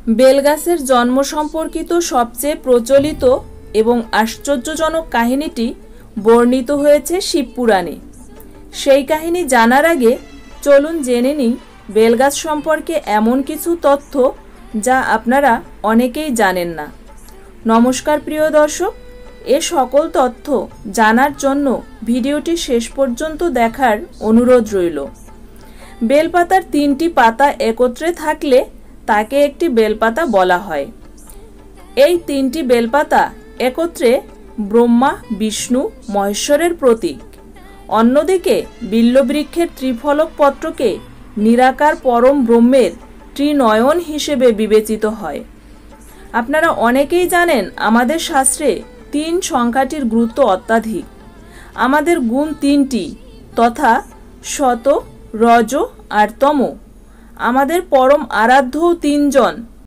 বেলগাছের জন্ম সম্পর্কিত সবচেয়ে প্রচলিত এবং আশ্চর্যজনক কাহিনীটি বর্ণিত হয়েছে শিবপুরাণে। সেই কাহিনী জানার আগে চলুন জেনে নিই বেলগাছ সম্পর্কে এমন কিছু তথ্য যা আপনারা অনেকেই জানেন না। নমস্কার প্রিয় দর্শক, এ সকল তথ্য জানার জন্য ভিডিওটি শেষ পর্যন্ত দেখার অনুরোধ রইল। বেলপাতার 3টি পাতা একত্রে থাকলে তাকে একটি বেলপাতা বলা হয়। এই 3টি বেলপাতা একত্রে ব্রহ্মা, বিষ্ণু, মহেশ্বরের প্রতীক। অন্যদিকে বিল্ববৃক্ষের ত্রিফলক পত্রকে নিরাকার পরম ব্রহ্মের ত্রিনয়ন হিসেবে বিবেচিত হয়। আপনারা অনেকেই জানেন আমাদের শাস্ত্রে 3 সংখ্যাটির গুরুত্ব অত্যাধিক। আমাদের গুণ 3টি, তথা সত, রজ আর তম। আমাদের পরম আরাধ্যও 3 জন,